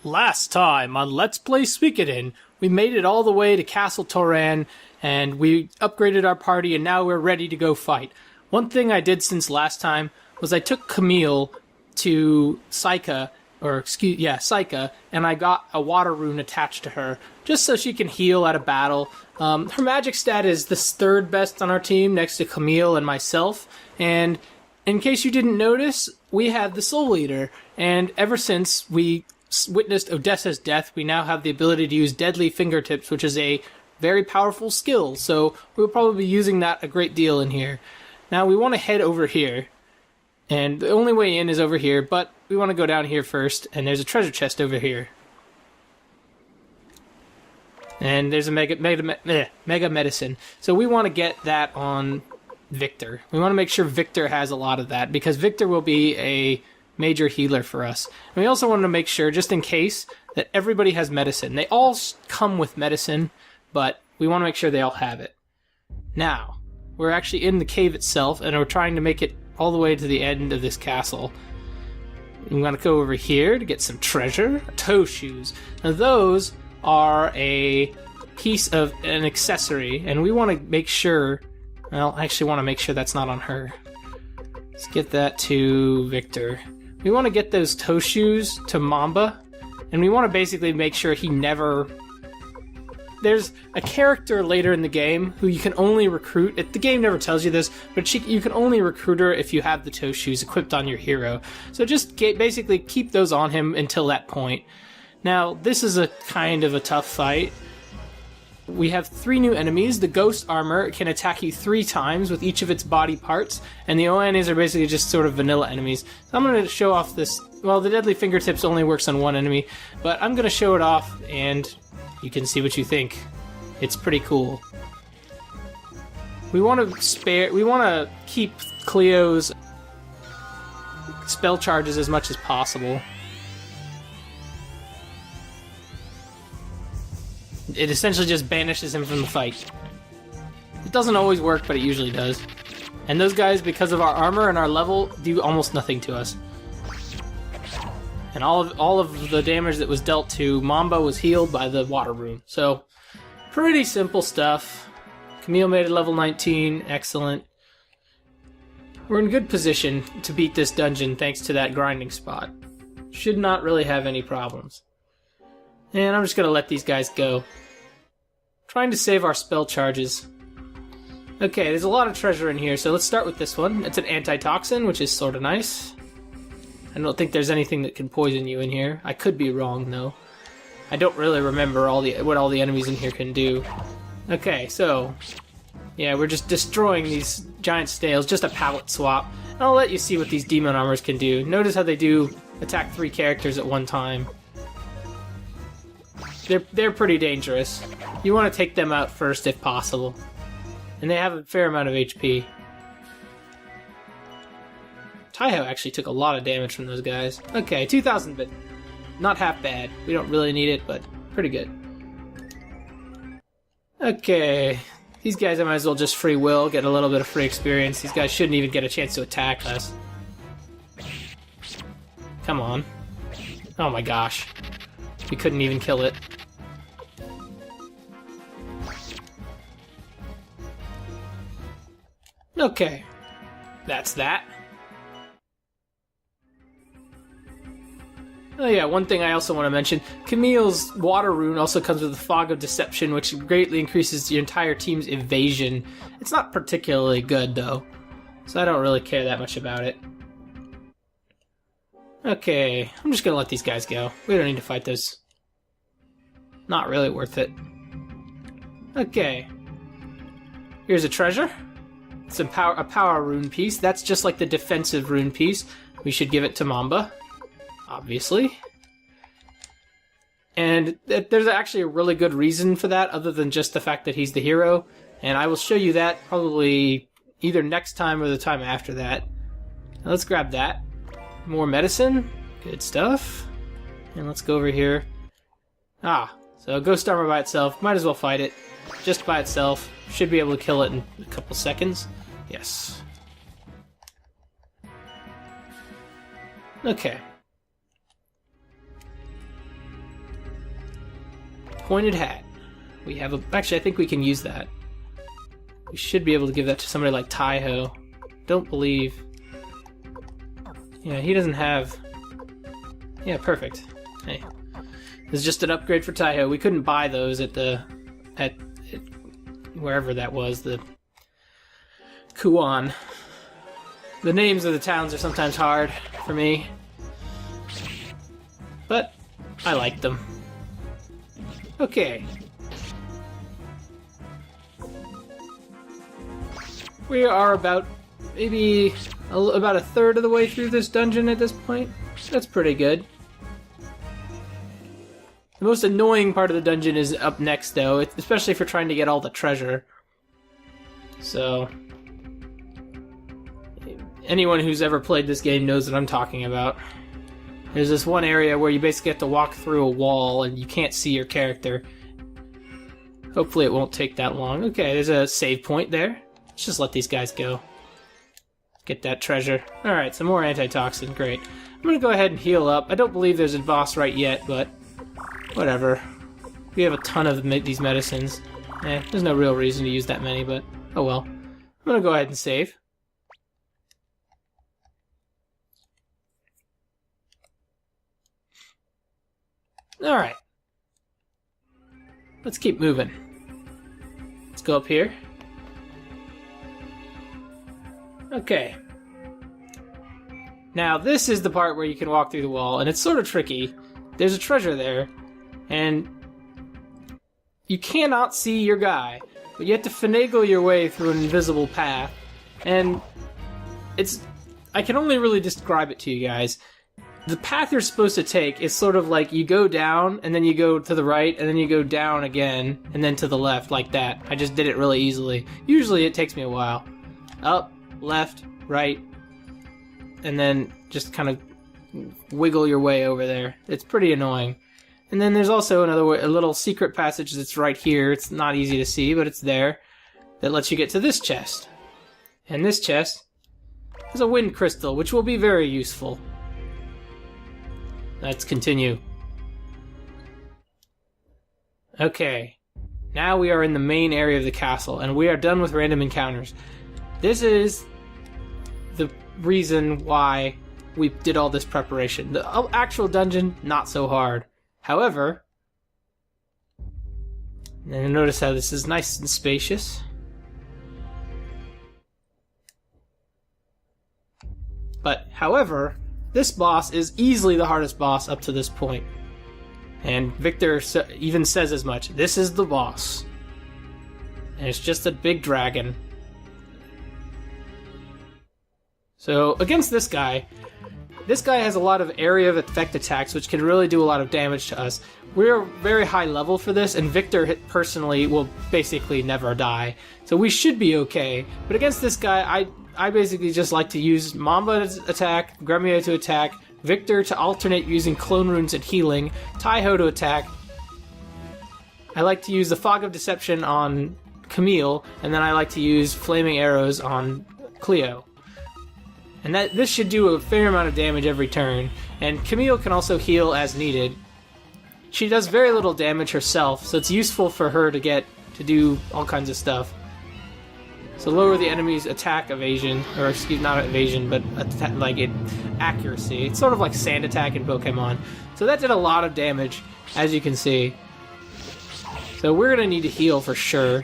Last time on Let's Play Suikoden, we made it all the way to Castle Toran, and we upgraded our party, and now we're ready to go fight. One thing I did since last time was I took Camille to Saika, and I got a water rune attached to her, just so she can heal at a battle. Her magic stat is the third best on our team, next to Camille and myself, and in case you didn't notice, we have the Soul Eater, and ever since we witnessed Odessa's death, we now have the ability to use Deadly Fingertips, which is a very powerful skill, so we'll probably be using that a great deal in here. Now we want to head over here, and the only way in is over here, but we want to go down here first, and there's a treasure chest over here. And there's a mega medicine, so we want to get that on Victor. We want to make sure Victor has a lot of that, because Victor will be a major healer for us. And we also want to make sure, just in case, that everybody has medicine. They all come with medicine, but we want to make sure they all have it. Now, we're actually in the cave itself, and we're trying to make it all the way to the end of this castle. We want to go over here to get some treasure. Toe shoes. Now those are a piece of an accessory, and we want to make sure... Well, I actually want to make sure that's not on her. Let's get that to Victor. We want to get those toe shoes to Mamba, and we want to basically make sure he never... There's a character later in the game who you can only recruit. The game never tells you this, but you can only recruit her if you have the toe shoes equipped on your hero. So just basically keep those on him until that point. Now, this is a kind of a tough fight. We have 3 new enemies. The Ghost Armor can attack you 3 times with each of its body parts, and the ONs are basically just sort of vanilla enemies. So I'm going to show off this... Well, the Deadly Fingertips only works on 1 enemy, but I'm going to show it off, and you can see what you think. It's pretty cool. We want to keep Cleo's spell charges as much as possible. It essentially just banishes him from the fight. It doesn't always work, but it usually does. And those guys, because of our armor and our level, do almost nothing to us. And all of the damage that was dealt to Mamba was healed by the water rune. So, pretty simple stuff. Camille made it level 19. Excellent. We're in good position to beat this dungeon thanks to that grinding spot. Should not really have any problems. And I'm just going to let these guys go. Trying to save our spell charges. Okay, there's a lot of treasure in here, so let's start with this one. It's an antitoxin, which is sort of nice. I don't think there's anything that can poison you in here. I could be wrong, though. I don't really remember what all the enemies in here can do. Okay, so... yeah, we're just destroying these giant snails. Just a palette swap. And I'll let you see what these demon armors can do. Notice how they do attack 3 characters at one time. They're pretty dangerous. You want to take them out first if possible. And they have a fair amount of HP. Taiho actually took a lot of damage from those guys. Okay, 2,000 bit. Not half bad. We don't really need it, but pretty good. Okay. These guys I might as well just free will, get a little bit of free experience. These guys shouldn't even get a chance to attack us. Come on. Oh my gosh. We couldn't even kill it. Okay, that's that. Oh yeah, one thing I also want to mention, Camille's water rune also comes with a fog of deception, which greatly increases your entire team's evasion. It's not particularly good, though, so I don't really care that much about it. Okay, I'm just gonna let these guys go. We don't need to fight those. Not really worth it. Okay. Here's a treasure. It's a power rune piece. That's just like the defensive rune piece. We should give it to Mamba, obviously. And there's actually a really good reason for that, other than just the fact that he's the hero. And I will show you that probably either next time or the time after that. Now let's grab that. More medicine. Good stuff. And let's go over here. So Ghost Armor by itself. Might as well fight it. Just by itself. Should be able to kill it in a couple seconds. Yes. Okay. pointed hat. We have a... Actually, I think we can use that. We should be able to give that to somebody like Taiho. Don't believe... Yeah, he doesn't have... Yeah, perfect. Hey. This is just an upgrade for Taiho. We couldn't buy those at the... at wherever that was, the... Kuan. The names of the towns are sometimes hard for me. But I like them. Okay. We are about maybe about a third of the way through this dungeon at this point. That's pretty good. The most annoying part of the dungeon is up next, though, especially if you're trying to get all the treasure. So, anyone who's ever played this game knows what I'm talking about. There's this one area where you basically have to walk through a wall and you can't see your character. Hopefully it won't take that long. Okay, there's a save point there. Let's just let these guys go. Get that treasure. Alright, some more antitoxin. Great. I'm gonna go ahead and heal up. I don't believe there's a boss right yet, but whatever. We have a ton of these medicines. There's no real reason to use that many, but oh well. I'm gonna go ahead and save. Alright. Let's keep moving. Let's go up here. Okay. Now, this is the part where you can walk through the wall, and it's sort of tricky. There's a treasure there, and you cannot see your guy, but you have to finagle your way through an invisible path, and it's... I can only really describe it to you guys. The path you're supposed to take is sort of like you go down, and then you go to the right, and then you go down again, and then to the left, like that. I just did it really easily. Usually it takes me a while. Up, left, right, and then just kind of wiggle your way over there. It's pretty annoying. And then there's also another way, a little secret passage that's right here. It's not easy to see, but it's there. That lets you get to this chest. And this chest is a wind crystal, which will be very useful. Let's continue. Okay. Now we are in the main area of the castle, and we are done with random encounters. This is the reason why we did all this preparation. The actual dungeon, not so hard. However, and notice how this is nice and spacious. But, however, this boss is easily the hardest boss up to this point. And Victor even says as much. This is the boss. And it's just a big dragon. So, against this guy has a lot of area of effect attacks, which can really do a lot of damage to us. We're very high level for this, and Victor personally will basically never die. So we should be okay. But against this guy, I basically just like to use Mamba to attack, Gremio to attack, Victor to alternate using clone runes and healing, Taiho to attack. I like to use the Fog of Deception on Camille, and then I like to use Flaming Arrows on Cleo. And this should do a fair amount of damage every turn, and Camille can also heal as needed. She does very little damage herself, so it's useful for her to do all kinds of stuff. So lower the enemy's attack evasion, or excuse, not evasion, but accuracy. It's sort of like sand attack in Pokemon. So that did a lot of damage, as you can see. So we're gonna need to heal for sure.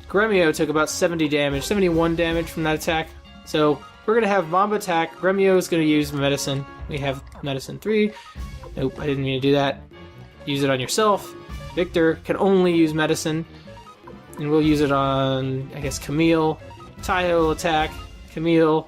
Gremio took about 71 damage from that attack. So we're gonna have Mamba attack. Gremio is gonna use medicine. We have medicine 3. Nope, I didn't mean to do that. Use it on yourself. Victor can only use medicine. And we'll use it on, I guess, Camille. Taiho will attack. Camille.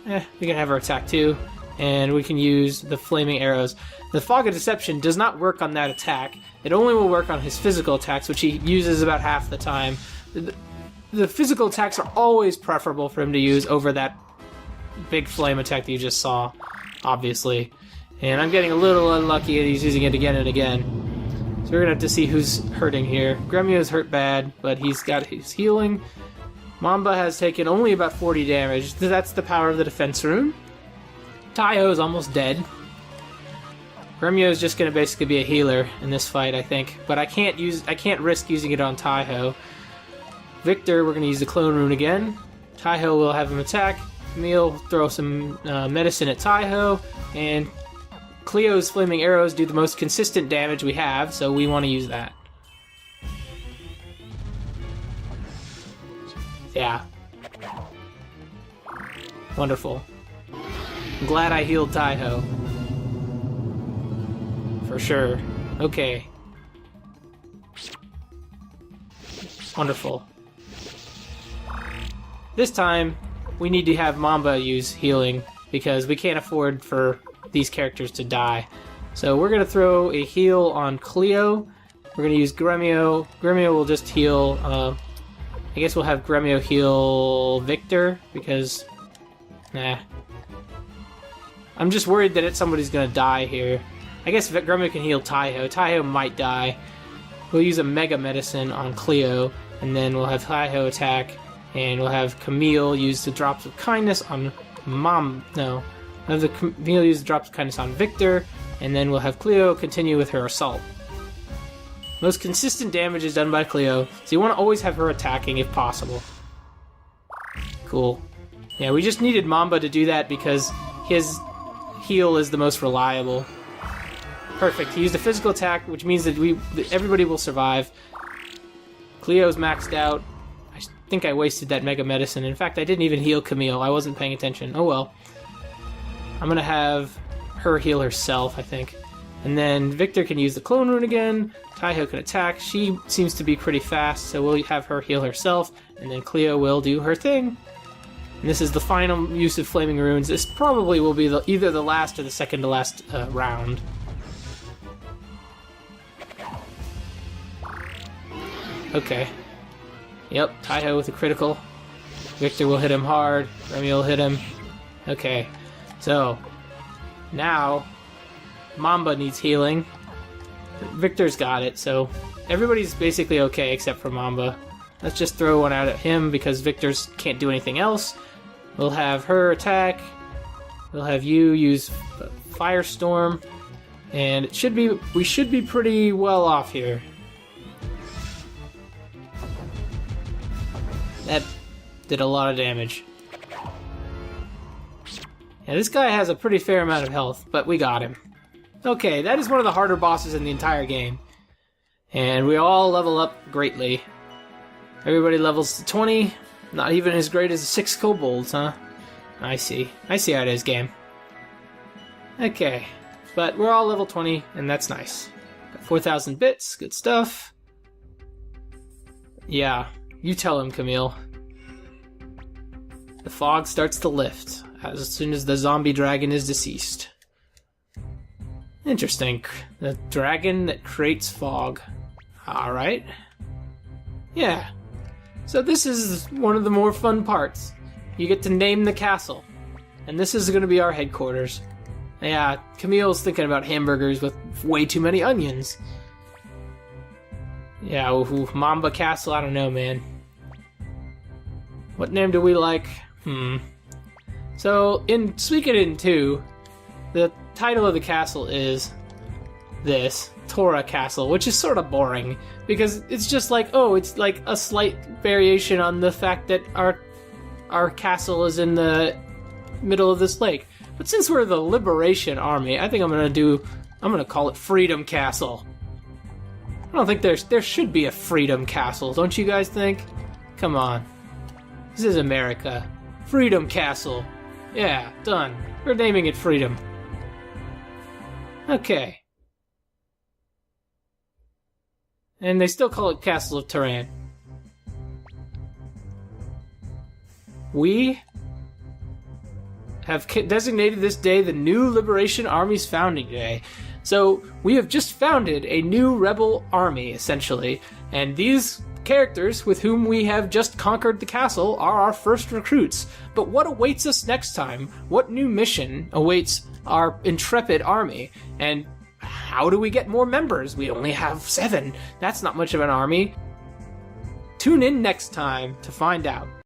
We can have her attack too. And we can use the Flaming Arrows. The Fog of Deception does not work on that attack. It only will work on his physical attacks, which he uses about half the time. The physical attacks are always preferable for him to use over that big flame attack that you just saw, obviously. And I'm getting a little unlucky and he's using it again and again. So we're going to have to see who's hurting here. Gremio's hurt bad, but he's got his healing. Mamba has taken only about 40 damage. That's the power of the defense rune. Taiho is almost dead. Gremio is just going to basically be a healer in this fight, I think. But I can't risk using it on Taiho. Victor, we're going to use the Clone Rune again. Taiho will have him attack. Camille throw some medicine at Taiho. And Cleo's Flaming Arrows do the most consistent damage we have, so we want to use that. Yeah. Wonderful. I'm glad I healed Taiho. For sure. Okay. Wonderful. This time, we need to have Mamba use healing, because we can't afford for these characters to die. So we're going to throw a heal on Cleo. We're going to use Gremio. Gremio will just heal... I guess we'll have Gremio heal Victor, because... Nah. I'm just worried that somebody's going to die here. I guess Gremio can heal Taiho. Taiho might die. We'll use a Mega Medicine on Cleo, and then we'll have Taiho attack, and we'll have Camille use the Drops of Kindness on We'll have the Camille use the Drops of Kindness on Victor, and then we'll have Cleo continue with her Assault. Most consistent damage is done by Cleo, so you want to always have her attacking if possible. Cool. Yeah, we just needed Mamba to do that because his heal is the most reliable. Perfect. He used a physical attack, which means that everybody will survive. Cleo's maxed out. I think I wasted that Mega Medicine. In fact, I didn't even heal Camille. I wasn't paying attention. Oh well. I'm going to have her heal herself, I think. And then Victor can use the Clone Rune again. Taiho can attack. She seems to be pretty fast, so we'll have her heal herself. And then Cleo will do her thing. And this is the final use of Flaming Runes. This probably will be either the last or the second to last round. Okay. Yep, Taiho with a critical. Victor will hit him hard. Remy will hit him. Okay. So, now, Mamba needs healing. Victor's got it, so everybody's basically okay except for Mamba. Let's just throw one out at him because Victor's can't do anything else. We'll have her attack. We'll have you use Firestorm. And we should be pretty well off here. That did a lot of damage. Yeah, this guy has a pretty fair amount of health, but we got him. Okay, that is one of the harder bosses in the entire game. And we all level up greatly. Everybody levels to 20. Not even as great as the 6 kobolds, huh? I see. I see how it is, game. Okay. But we're all level 20, and that's nice. Got 4,000 bits. Good stuff. Yeah. You tell him, Camille. The fog starts to lift as soon as the zombie dragon is deceased. Interesting. The dragon that creates fog. Alright. Yeah. So this is one of the more fun parts. You get to name the castle. And this is going to be our headquarters. Yeah, Camille's thinking about hamburgers with way too many onions. Yeah, Mamba Castle, I don't know, man. What name do we like? So, in Suikoden 2, the title of the castle is this, Tora Castle, which is sort of boring, because it's just like, oh, it's like a slight variation on the fact that our castle is in the middle of this lake. But since we're the Liberation Army, I think I'm gonna call it Freedom Castle. I don't think there should be a Freedom Castle, don't you guys think? Come on. This is America. Freedom Castle. Yeah, done. We're naming it Freedom. Okay. And they still call it Castle of Toran. We have designated this day the new Liberation Army's founding day. So we have just founded a new rebel army, essentially, and these characters with whom we have just conquered the castle are our first recruits. But what awaits us next time? What new mission awaits our intrepid army? And how do we get more members? We only have 7. That's not much of an army. Tune in next time to find out.